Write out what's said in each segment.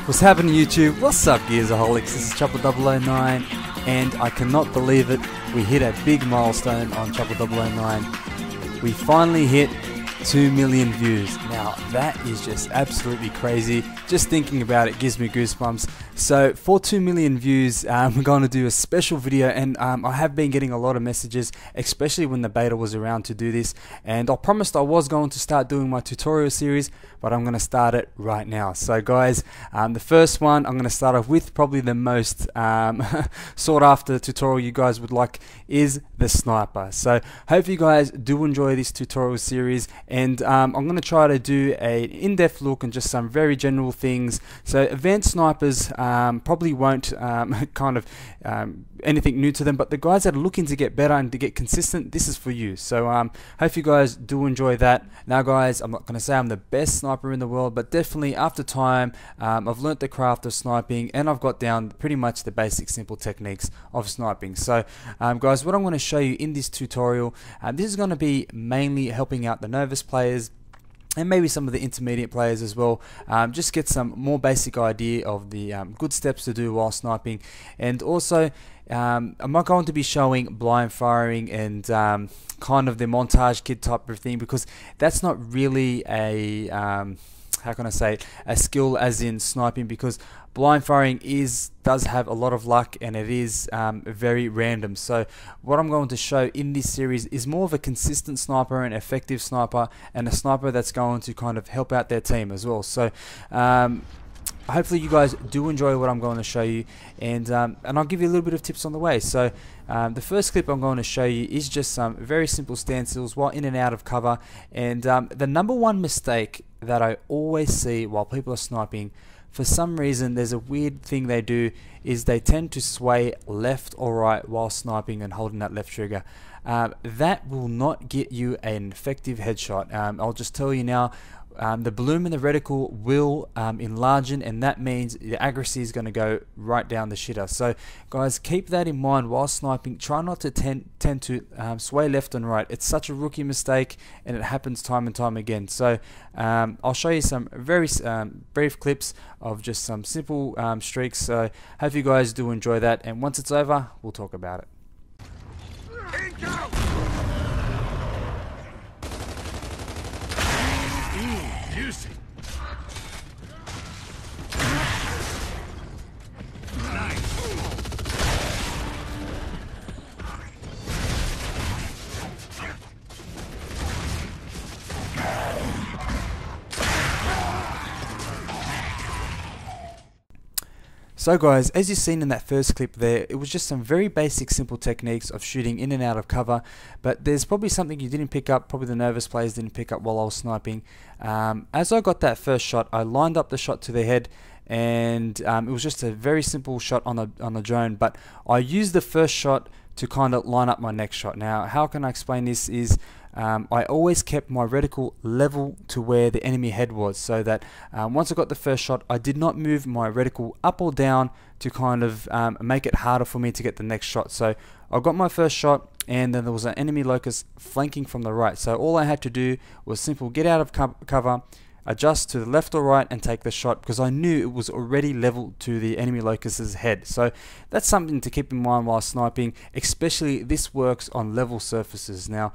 What's happening YouTube? What's up Gearsaholics? This is Choppa009 and I cannot believe it. We hit a big milestone on Choppa009. We finally hit 2 million views. Now that is just absolutely crazy. Just thinking about it gives me goosebumps. So for 2 million views, we're going to do a special video, and I have been getting a lot of messages, especially when the beta was around, to do this. And I promised I was going to start doing my tutorial series, but I'm going to start it right now. So guys, the first one I'm going to start off with, probably the most sought after tutorial you guys would like, is the sniper. So hope you guys do enjoy this tutorial series, and I'm going to try to do an in-depth look and just some very general things. So advanced snipers probably won't anything new to them, but the guys that are looking to get better and to get consistent, this is for you. So hope you guys do enjoy that. Now guys, I'm not going to say I'm the best sniper in the world, but definitely after time I've learnt the craft of sniping, and I've got down pretty much the basic simple techniques of sniping. So guys, what I'm going to show you in this tutorial, this is going to be mainly helping out the novice players and maybe some of the intermediate players as well. Just get some more basic idea of the good steps to do while sniping. And also I'm not going to be showing blind firing and kind of the montage kit type of thing, because that's not really a how can I say it, a skill as in sniping, because blind firing does have a lot of luck, and it is very random. So what I'm going to show in this series is more of a consistent sniper, an effective sniper, and a sniper that's going to kind of help out their team as well. So hopefully you guys do enjoy what I'm going to show you, and I'll give you a little bit of tips on the way. So the first clip I'm going to show you is just some very simple standstills while in and out of cover. And the number one mistake that I always see while people are sniping, for some reason there's a weird thing they do, is they tend to sway left or right while sniping and holding that left trigger. That will not get you an effective headshot. I'll just tell you now, the bloom in the reticle will enlarge, and that means the accuracy is going to go right down the shitter. So guys, keep that in mind while sniping. Try not to tend to sway left and right. It's such a rookie mistake, and it happens time and time again. So I'll show you some very brief clips of just some simple streaks. So hope you guys do enjoy that, and once it's over, we'll talk about it. Juicy. So guys, as you've seen in that first clip there, it was just some very basic simple techniques of shooting in and out of cover, but there's probably something you didn't pick up, probably the novice players didn't pick up while I was sniping. As I got that first shot, I lined up the shot to the head, and it was just a very simple shot on the drone, but I used the first shot to kind of line up my next shot. Now how can I explain this is, I always kept my reticle level to where the enemy head was, so that once I got the first shot, I did not move my reticle up or down to kind of make it harder for me to get the next shot. So I got my first shot, and then there was an enemy locust flanking from the right. So all I had to do was simple get out of cover, adjust to the left or right, and take the shot, because I knew it was already level to the enemy locust's head. So that's something to keep in mind while sniping, especially this works on level surfaces. Now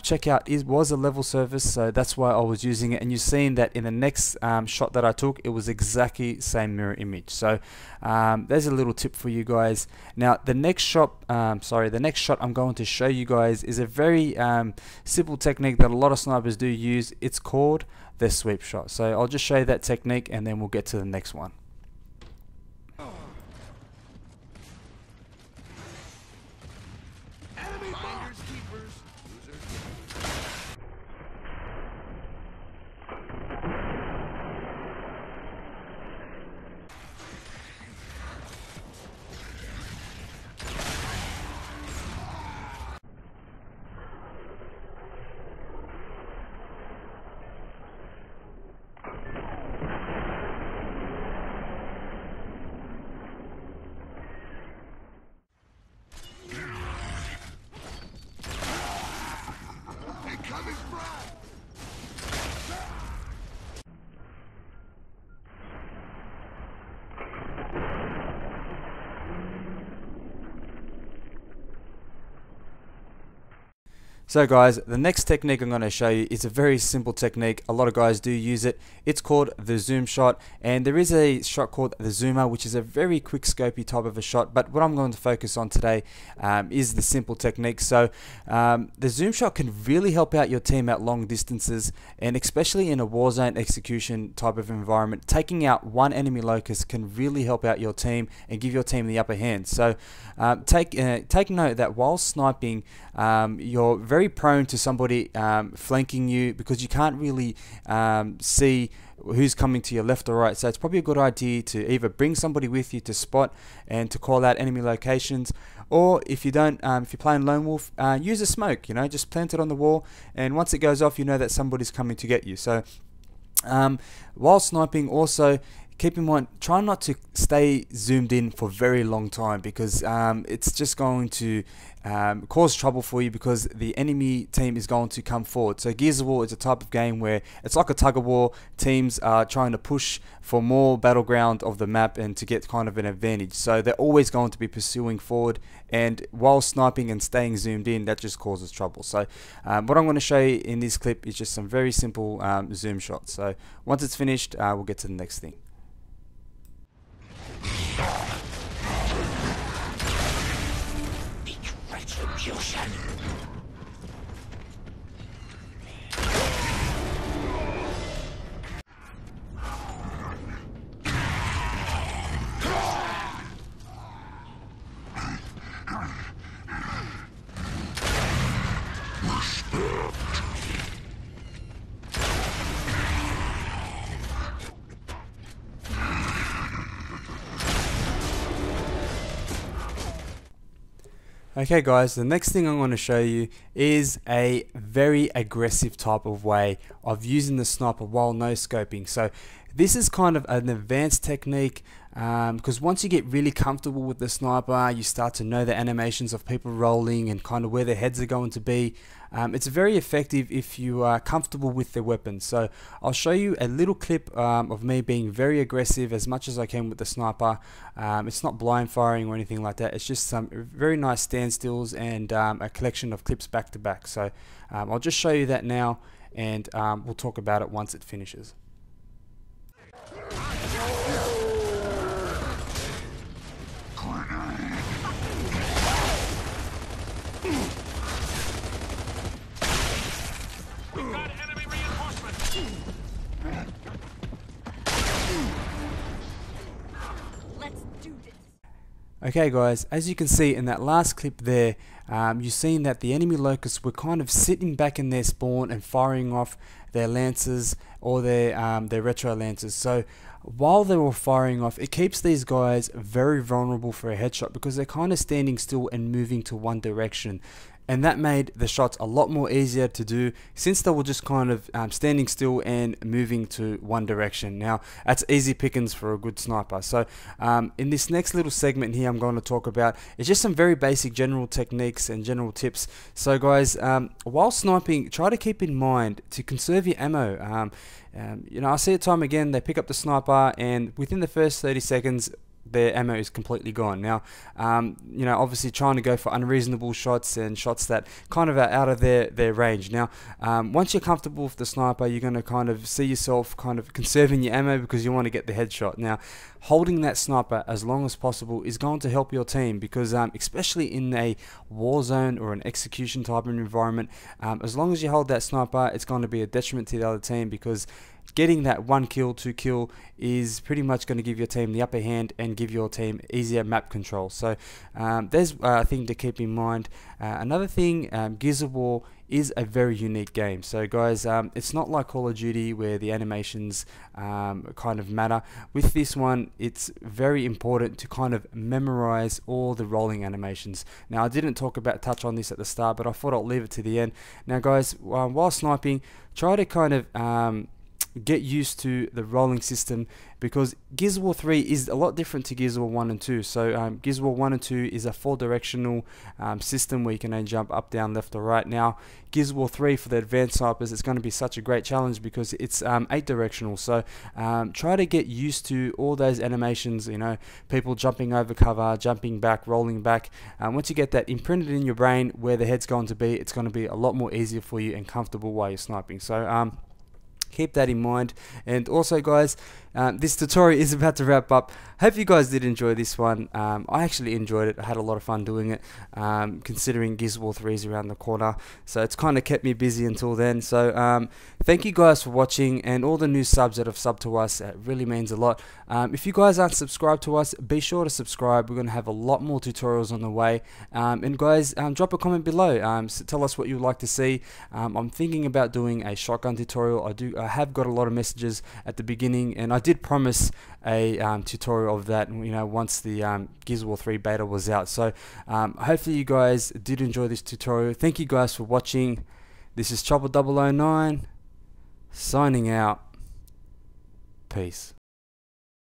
check out, it was a level surface, so that's why I was using it, and you've seen that in the next shot that I took, it was exactly same mirror image. So there's a little tip for you guys. Now the next shot I'm going to show you guys is a very simple technique that a lot of snipers do use. It's called the sweep shot. So I'll just show you that technique, and then we'll get to the next one. Enemy finders, keepers, losers. So guys, the next technique I'm going to show you is a very simple technique. A lot of guys do use it. It's called the zoom shot, and there is a shot called the zoomer, which is a very quick scopy type of a shot, but what I'm going to focus on today is the simple technique. So the zoom shot can really help out your team at long distances, and especially in a war zone execution type of environment, taking out one enemy locus can really help out your team and give your team the upper hand. So take note that while sniping, you're very prone to somebody flanking you because you can't really see who's coming to your left or right. So it's probably a good idea to either bring somebody with you to spot and to call out enemy locations, or if you don't, if you're playing lone wolf, use a smoke. You know, just plant it on the wall, and once it goes off, you know that somebody's coming to get you. So while sniping, also keep in mind, try not to stay zoomed in for a very long time, because it's just going to cause trouble for you, because the enemy team is going to come forward. So Gears of War is a type of game where it's like a tug of war. Teams are trying to push for more battleground of the map and to get kind of an advantage. So they're always going to be pursuing forward, and while sniping and staying zoomed in, that just causes trouble. So what I'm going to show you in this clip is just some very simple zoom shots. So once it's finished, we'll get to the next thing. Retribution. Okay guys, the next thing I'm going to show you is a very aggressive type of way of using the sniper while no scoping. So this is kind of an advanced technique, because once you get really comfortable with the sniper, you start to know the animations of people rolling and kind of where their heads are going to be. It's very effective if you are comfortable with the weapon. So I'll show you a little clip of me being very aggressive as much as I can with the sniper. It's not blind firing or anything like that. It's just some very nice standstills and a collection of clips back to back. So I'll just show you that now, and we'll talk about it once it finishes. Okay guys, as you can see in that last clip there, you've seen that the enemy locusts were kind of sitting back in their spawn and firing off their lances or their retro lances. So while they were firing off, it keeps these guys very vulnerable for a headshot, because they're kind of standing still and moving to one direction. And that made the shots a lot more easier to do, since they were just kind of standing still and moving to one direction. Now that's easy pickings for a good sniper. So in this next little segment here, I'm going to talk about it's just some very basic general techniques and general tips. So guys, while sniping, try to keep in mind to conserve your ammo. You know, I see it time again, they pick up the sniper and within the first 30 seconds their ammo is completely gone. Now, you know, obviously trying to go for unreasonable shots and shots that kind of are out of their range. Now, once you're comfortable with the sniper, you're going to kind of see yourself kind of conserving your ammo because you want to get the headshot. Now, holding that sniper as long as possible is going to help your team, because especially in a war zone or an execution type of environment, as long as you hold that sniper, it's going to be a detriment to the other team, because getting that 1 kill, 2 kill is pretty much going to give your team the upper hand and give your team easier map control. So there's a thing to keep in mind. Another thing, Gears of War is a very unique game. So guys, it's not like Call of Duty where the animations kind of matter. With this one, it's very important to kind of memorize all the rolling animations. Now I didn't touch on this at the start, but I thought I'll leave it to the end. Now guys, while sniping, try to kind of get used to the rolling system, because Gears of War 3 is a lot different to Gears of War 1 and 2. So Gears of War 1 and 2 is a 4-directional system where you can jump up, down, left or right. Now Gears of War 3 for the advanced snipers, it's going to be such a great challenge because it's 8-directional. So try to get used to all those animations, you know, people jumping over cover, jumping back, rolling back. Once you get that imprinted in your brain where the head's going to be, it's going to be a lot more easier for you and comfortable while you're sniping. So keep that in mind. And also guys, this tutorial is about to wrap up. Hope you guys did enjoy this one. I actually enjoyed it. I had a lot of fun doing it, considering Gears of War 3 is around the corner, so it's kind of kept me busy until then. So thank you guys for watching, and all the new subs that have subbed to us. It really means a lot. If you guys aren't subscribed to us, be sure to subscribe. We're going to have a lot more tutorials on the way. And guys, drop a comment below. So tell us what you'd like to see. I'm thinking about doing a shotgun tutorial. I have got a lot of messages at the beginning, and I did promise a tutorial of that, you know, once the Gears of War 3 beta was out. So hopefully you guys did enjoy this tutorial. Thank you guys for watching. This is Choppa 009 signing out. Peace.